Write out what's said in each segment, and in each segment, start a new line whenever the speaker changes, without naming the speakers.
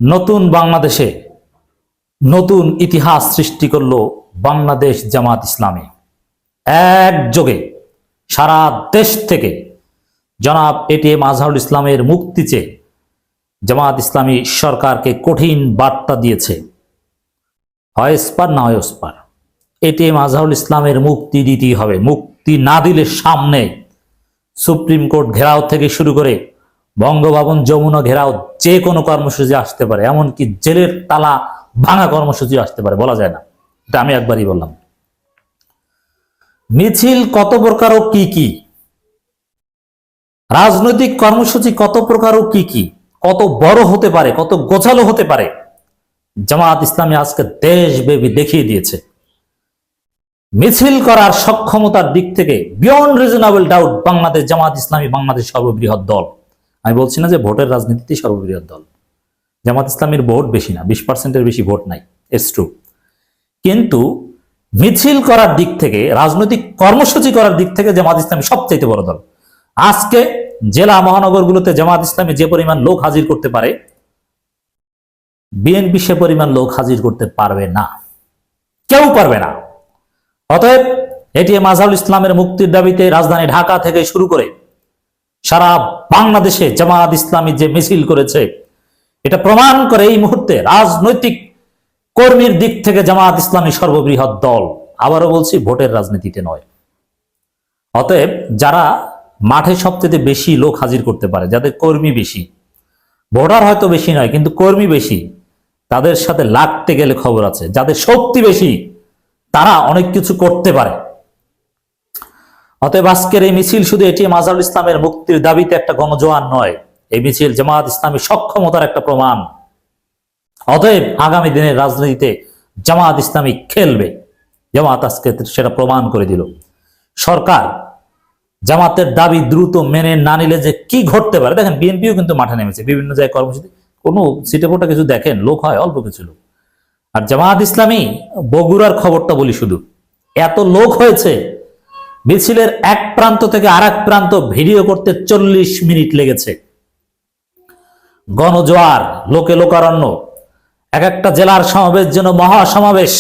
নতুন বাংলাদেশে নতুন ইতিহাস সৃষ্টি করল বাংলাদেশ জামাত ইসলামী। একযোগে সারা দেশ থেকে জনাব এটিএম আজহারুল ইসলামের মুক্তি চেয়ে জামাত ইসলামী সরকারকে কঠিন বার্তা দিয়েছে, হয় এসপার না হয় ওসপার। এটিএম আজহারুল ইসলামের মুক্তি দিতেই হবে। মুক্তি না দিলে সামনে সুপ্রিম কোর্ট ঘেরাও থেকে শুরু করে বঙ্গভবন যমুনা ঘেরাও যে কোনো কর্মসূচি আসতে পারে, এমনকি জেলের তালা ভাঙা কর্মসূচি আসতে পারে, বলা যায় না। এটা আমি একবারই বললাম। মিছিল কত প্রকার ও কি কি, রাজনৈতিক কর্মসূচি কত প্রকার ও কি কি, কত বড় হতে পারে, কত গোছালো হতে পারে, জামাত ইসলামী আজকে দেশব্যাপী দেখিয়ে দিয়েছে। মিছিল করার সক্ষমতার দিক থেকে beyond reasonable doubt Bangladesh Jamaat Islami Bangladesh সর্ববৃহৎ দল। আমি বলছি না যে ভোটের রাজনীতিতে সর্ববৃহৎ দল। জামাত ইসলামীর ভোট বেশি না, 20%-এর বেশি ভোট নাই, ইটস ট্রু। কিন্তু মিছিল করার দিক থেকে, রাজনৈতিক কর্মসূচি করার দিক থেকে জামাত ইসলামী সবচাইতে বড় দল। আজকে জেলা মহানগরগুলোতে জামাত ইসলামী যে পরিমাণ লোক হাজির করতে পারে, বিএনপি সে পরিমাণ লোক হাজির করতে পারবে না, কেউ পারবে না। অতএব এটিএম আজহারুল ইসলামের মুক্তির দাবিতে রাজধানী ঢাকা থেকে শুরু করে সারা বাংলাদেশে জামাত ইসলামী যে মিছিল করেছে, এটা প্রমাণ করে এই মুহূর্তে রাজনৈতিক কর্মীর দিক থেকে জামাত ইসলামী সর্ববৃহৎ দল। আবারও বলছি, ভোটের রাজনীতিতে নয়। অতএব যারা মাঠে সবচেয়ে বেশি লোক হাজির করতে পারে, যাদের কর্মী বেশি, ভোটার হয়তো বেশি নয় কিন্তু কর্মী বেশি, তাদের সাথে লাগতে গেলে খবর আছে। যাদের শক্তি বেশি তারা অনেক কিছু করতে পারে। অতএব আজকের এই মিছিল শুধু এটিএম আজহারুল ইসলামের মুক্তির দাবিতে একটা গণজোয়ার নয়, এই মিছিল জামাত ইসলামী সক্ষমতার একটা প্রমাণ। অতএব আগামী দিনের রাজনীতিতে জামাত ইসলামী খেলবে। জামাত আজকে সেটা প্রমাণ করে দিল। সরকার জামাতের দাবি দ্রুত মেনে না নিলে যে কি ঘটতে পারে, দেখেন বিএনপিও কিন্তু মাঠে নেমেছে, বিভিন্ন জায়গায় কর্মসূচি, কোনো সিটে ফোটা কিছু দেখেন, লোক হয় অল্প কিছু লোক। আর জামাত ইসলামী বগুড়ার খবরটা বলি, শুধু এত লোক হয়েছে, মিছিলের এক প্রান্ত থেকে আর এক প্রান্ত ভিডিও করতে 40 মিনিট লেগেছে। গণজোয়ার, লোকে লোকারণ্য, এক একটা জেলার সমাবেশ যেন মহাসমাবেশ।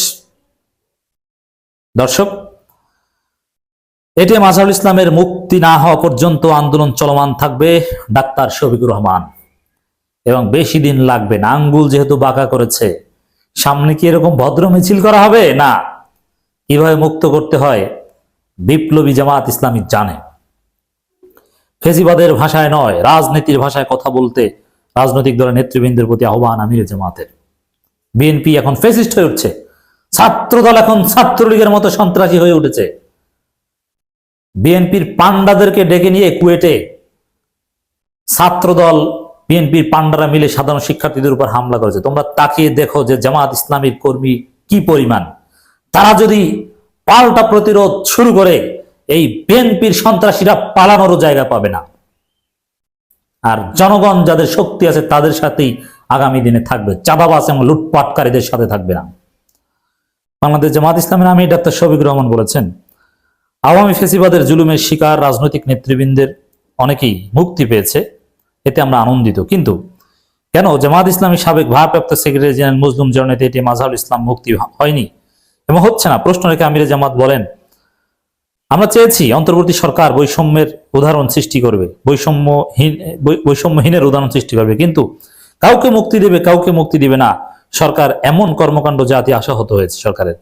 দর্শক, এটিএম আজহারুল ইসলামের মুক্তি না হওয়া পর্যন্ত আন্দোলন চলমান থাকবে। ডাক্তার শফিকুর রহমান, এবং বেশি দিন লাগবে না। আঙ্গুল যেহেতু বাঁকা করেছে, সামনে কি এরকম ভদ্র মিছিল করা হবে? না, কিভাবে মুক্ত করতে হয় বিপ্লবী জামাত ইসলামী জানে। ফেসিবাদের ভাষায় নয়, রাজনীতির ভাষায় কথা বলতে রাজনৈতিক দলের নেতৃবৃন্দের প্রতি আহ্বান আমিরে জামাতের। বিএনপি এখন ফেসিস্ট হয়ে উঠছে, ছাত্রদল এখন ছাত্রলীগের মতো সন্ত্রাসী হয়ে উঠেছে। বিএনপির পান্ডাদেরকে ডেকে নিয়ে কুয়েটে ছাত্রদল, বিএনপির পান্ডারা মিলে সাধারণ শিক্ষার্থীদের উপর হামলা করেছে। তোমরা তাকিয়ে দেখো যে জামাত ইসলামীর কর্মী কি পরিমাণ। তারা যদি পাল্টা প্রতিরোধ শুরু করে, এই বিএনপির সন্ত্রাসীরা পালানোরও জায়গা পাবে না। আর জনগণ যাদের শক্তি আছে তাদের সাথেই আগামী দিনে থাকবে, চাঁদাবাজ এবং লুটপাটকারীদের সাথে থাকবে না। বাংলাদেশ জামাত ইসলামের আমির ডাক্তার শফিকুর রহমান বলেছেন, আওয়ামী ফেসিবাদের জুলুমের শিকার রাজনৈতিক নেতৃবৃন্দের অনেকেই মুক্তি পেয়েছে, এতে আমরা আনন্দিত। কিন্তু কেন জামাত ইসলামী সাবেক ভারপ্রাপ্ত সেক্রেটারি জেনারেল মজলুম জননেতা এটিএম আজহারুল ইসলাম মুক্তি হয়নি এবং হচ্ছে না? প্রশ্ন রেখে আমিরে জামাত বলেন, আমরা চেয়েছি অন্তর্বর্তী সরকার বৈষম্যের উদাহরণ সৃষ্টি করবে, বৈষম্যহীনের উদাহরণ সৃষ্টি করবে, কিন্তু কাউকে মুক্তি দেবে, কাউকে মুক্তি দিবে না। সরকার এমন কর্মকাণ্ড জাতি আশাহত হয়েছে। সরকারের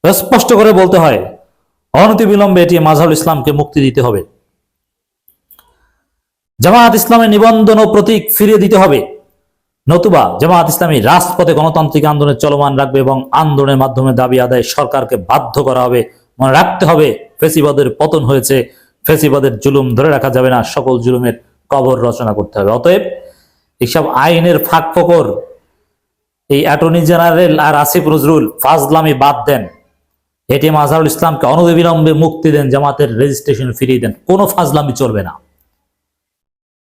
স্পষ্ট করে বলতে হয়, অনতিবিলম্বে এটিএম আজহারুল ইসলামকে মুক্তি দিতে হবে। জামাত ইসলামের নিবন্ধন ও প্রতীক ফিরিয়ে দিতে হবে, নতুবা জামাত ইসলামী রাজপথে গণতান্ত্রিক আন্দোলন চলমান রাখবে এবং আন্দোলনের মাধ্যমে দাবি আদায় সরকারকে বাধ্য করা হবে। মনে রাখতে হবে, ফেসিবাদের পতন হয়েছে, ফেসিবাদের জুলুম ধরে রাখা যাবে না, সকল জুলুমের কবর রচনা করতে হবে। অতএব এইসব আইনের ফাঁক ফোকর, এই অ্যাটর্নি জেনারেল আর আসিফ নজরুল ফাজলামি বাদ দেন। এটিএম আজহারুল ইসলামকে অনতিবিলম্বে মুক্তি দেন, জামাতের রেজিস্ট্রেশন ফিরিয়ে দেন। কোনো ফাজলামি চলবে না।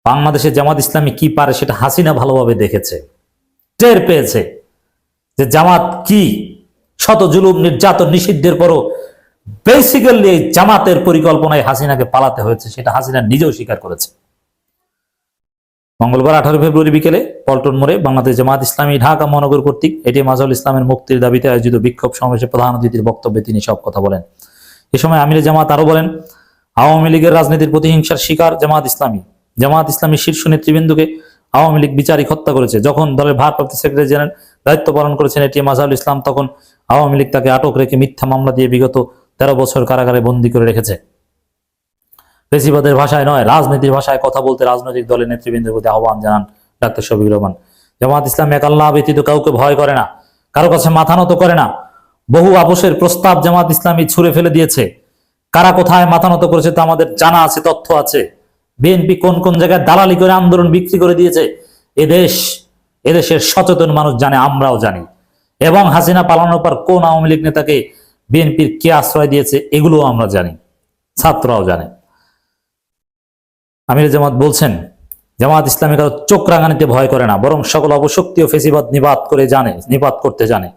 বাংলাদেশে জামাত ইসলামী কি পারে সেটা হাসিনা ভালোভাবে দেখেছে, টের পেয়েছে যে জামাত কি। শত জুলুম, নির্যাতন, নিষিদ্ধের পরও বেসিক্যালি জামাতের পরিকল্পনায় হাসিনাকে পালাতে হয়েছে, সেটা হাসিনা নিজেও স্বীকার করেছে। মঙ্গলবার 18 ফেব্রুয়ারি বিকেলে পল্টন মোড়ে বাংলাদেশ জামাত ইসলামী ঢাকা মহানগর কর্তৃক এটিএম আজহারুল ইসলামের মুক্তির দাবিতে আয়োজিত বিক্ষোভ সমাবেশে প্রধান অতিথির বক্তব্যে তিনি সব কথা বলেন। এ সময় আমির জামাত আরো বলেন, আওয়ামী লীগের রাজনীতির প্রতিহিংসার শিকার জামাত ইসলামী। জামাত ইসলামী শীর্ষ নেতৃবৃন্দকে আওয়ামী লীগ বিচারিক হত্যা করেছে। যখন দলের ভারপ্রাপ্ত সেক্রেটারি জেনারেল দায়িত্ব পালন করেছেন এটিএম আজহারুল ইসলাম, তখন আওয়ামী লীগ তাকে আটক রেখে মিথ্যা মামলা দিয়ে বিগত 13 বছর কারাগারে বন্দী করে রেখেছে। ফেসিবাদের ভাষায় নয়, রাজনীতির ভাষায় কথা বলতে রাজনৈতিক দলের নেতৃবৃন্দের প্রতি আহ্বান জানান ডাক্তার শফিকুর রহমান। জামাত ইসলাম এক আল্লাহ ব্যতীত কাউকে ভয় করে না, কারো কাছে মাথা নত করে না। বহু আপোষের প্রস্তাব জামাত ইসলামী ছুঁড়ে ফেলে দিয়েছে। কারা কোথায় মাথা নত করেছে তা আমাদের জানা আছে, তথ্য আছে। বিএনপি কোন কোন জায়গায় দালালি করে আন্দোলন বিক্রি করে দিয়েছে এদেশের সচেতন মানুষ জানে, আমরাও জানি। এবং হাসিনা পালানোর পর কোন আওয়ামী লীগ নেতাকে বিএনপির কে আশ্রয় দিয়েছে এগুলোও আমরা জানি, ছাত্ররাও জানে। আমির জামাত বলছেন, জামাত ইসলামী কারো চোখ রাঙানিতে ভয় করে না, বরং সকল অপশক্তি ও ফেসিবাদ নিপাত করতে জানে।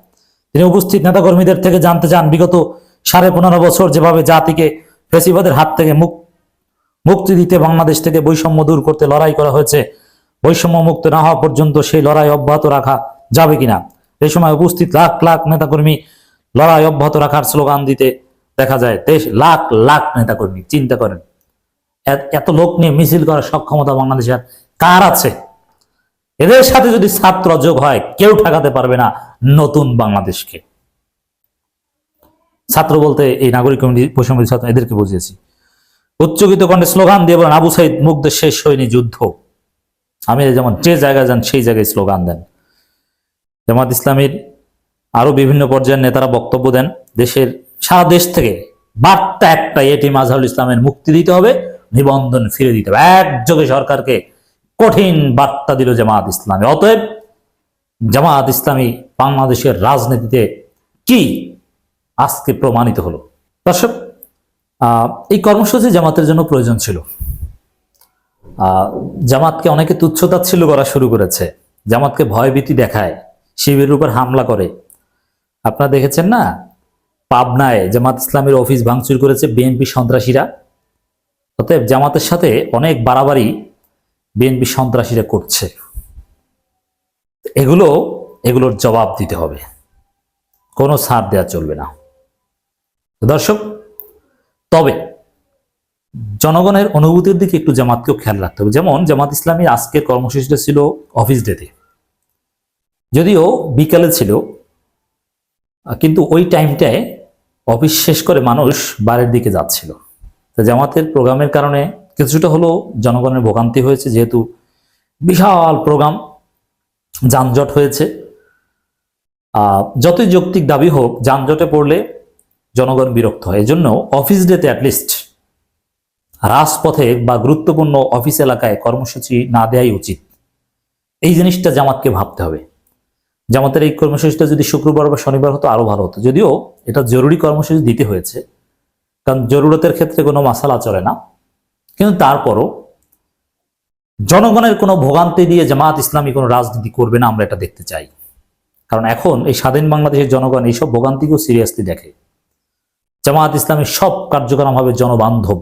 তিনি উপস্থিত নেতাকর্মীদের থেকে জানতে চান, বিগত 15.5 বছর যেভাবে জাতিকে ফেসিবাদের হাত থেকে মুক্তি দিতে বাংলাদেশ থেকে বৈষম্য দূর করতে লড়াই করা হয়েছে, বৈষম্য মুক্ত না হওয়া পর্যন্ত সেই লড়াই অব্যাহত রাখা যাবে কিনা। এই সময় উপস্থিত লাখ লাখ নেতাকর্মী লড়াই অব্যাহত রাখার স্লোগান দিতে দেখা যায়। লাখ লাখ নেতাকর্মী, চিন্তা করেন, এত লোক নিয়ে মিছিল করার সক্ষমতা বাংলাদেশের কার আছে? এদের সাথে যদি ছাত্র যোগ হয়, কেউ ঠেকাতে পারবে না নতুন বাংলাদেশকে। ছাত্র বলতে এই নাগরিক কমিটি, বৈষম্য ছাত্র, এদেরকে বুঝিয়েছি। উচ্চকিত কণ্ঠে স্লোগান দিয়ে বলেন, আবু সাইদ মুগ্ধের শেষ হয়নি যুদ্ধ। আমি যেমন যে জায়গায় যান সেই জায়গায় স্লোগান দেন। জামাত ইসলামীর আরো বিভিন্ন পর্যায়ের নেতারা বক্তব্য দেন। সারা দেশ থেকে বার্তা একটাই, এটিএম আজহারুল ইসলামের মুক্তি দিতে হবে, নিবন্ধন ফিরে দিতে হবে। একযোগে সরকারকে কঠিন বার্তা দিল জামাত ইসলামী। অতএব জামাত ইসলামী বাংলাদেশের রাজনীতিতে কি আজকে প্রমাণিত হলো। দর্শক, এই কর্মসূচি জামাতের জন্য প্রয়োজন ছিল। জামাতকে অনেকে তুচ্ছতাচ্ছিল্য করা শুরু করেছে, জামাতকে ভয়ভীতি দেখায়, শিবিরের উপর হামলা করে। আপনারা দেখেছেন না, পাবনায় জামাত ইসলামের অফিস ভাঙচুর করেছে বিএনপি সন্ত্রাসীরা। অতএব জামাতের সাথে অনেক বাড়াবাড়ি বিএনপি সন্ত্রাসীরা করছে। এগুলোর জবাব দিতে হবে, কোনো ছাড় দেওয়া চলবে না। দর্শক, তবে জনগণের অনুভূতির দিকে একটু জামাতকেও খেয়াল রাখতে হবে। যেমন জামাত ইসলামী আজকের কর্মসূচিটা ছিল অফিস ডেতে, যদিও বিকালে ছিল, কিন্তু ওই টাইমটায় অফিস শেষ করে মানুষ বাড়ির দিকে যাচ্ছিল। জামাতের প্রোগ্রামের কারণে কিছুটা হলো জনগণের ভোগান্তি হয়েছে, যেহেতু বিশাল প্রোগ্রাম, যানজট হয়েছে। যতই যৌক্তিক দাবি হোক, যানজটে পড়লে জনগণ বিরক্ত হয়। এজন্য অফিস ডেতে অ্যাটলিস্ট রাজপথে বা গুরুত্বপূর্ণ অফিস এলাকায় কর্মসূচি না দেওয়াই উচিত। এই জিনিসটা জামাতকে ভাবতে হবে। জামাতের এই কর্মসূচিটা যদি শুক্রবার বা শনিবার হতো আরো ভালো হতো। যদিও এটা জরুরি কর্মসূচি দিতে হয়েছে, কারণ জরুরতের ক্ষেত্রে কোনো মাসালা চলে না। কিন্তু তারপরও জনগণের কোনো ভোগান্তি দিয়ে জামাত ইসলামী কোনো রাজনীতি করবে না, আমরা এটা দেখতে চাই। কারণ এখন এই স্বাধীন বাংলাদেশের জনগণ এইসব ভোগান্তিকেও সিরিয়াসলি দেখে। জামাত ইসলামী সব কার্যক্রম হবে জনবান্ধব।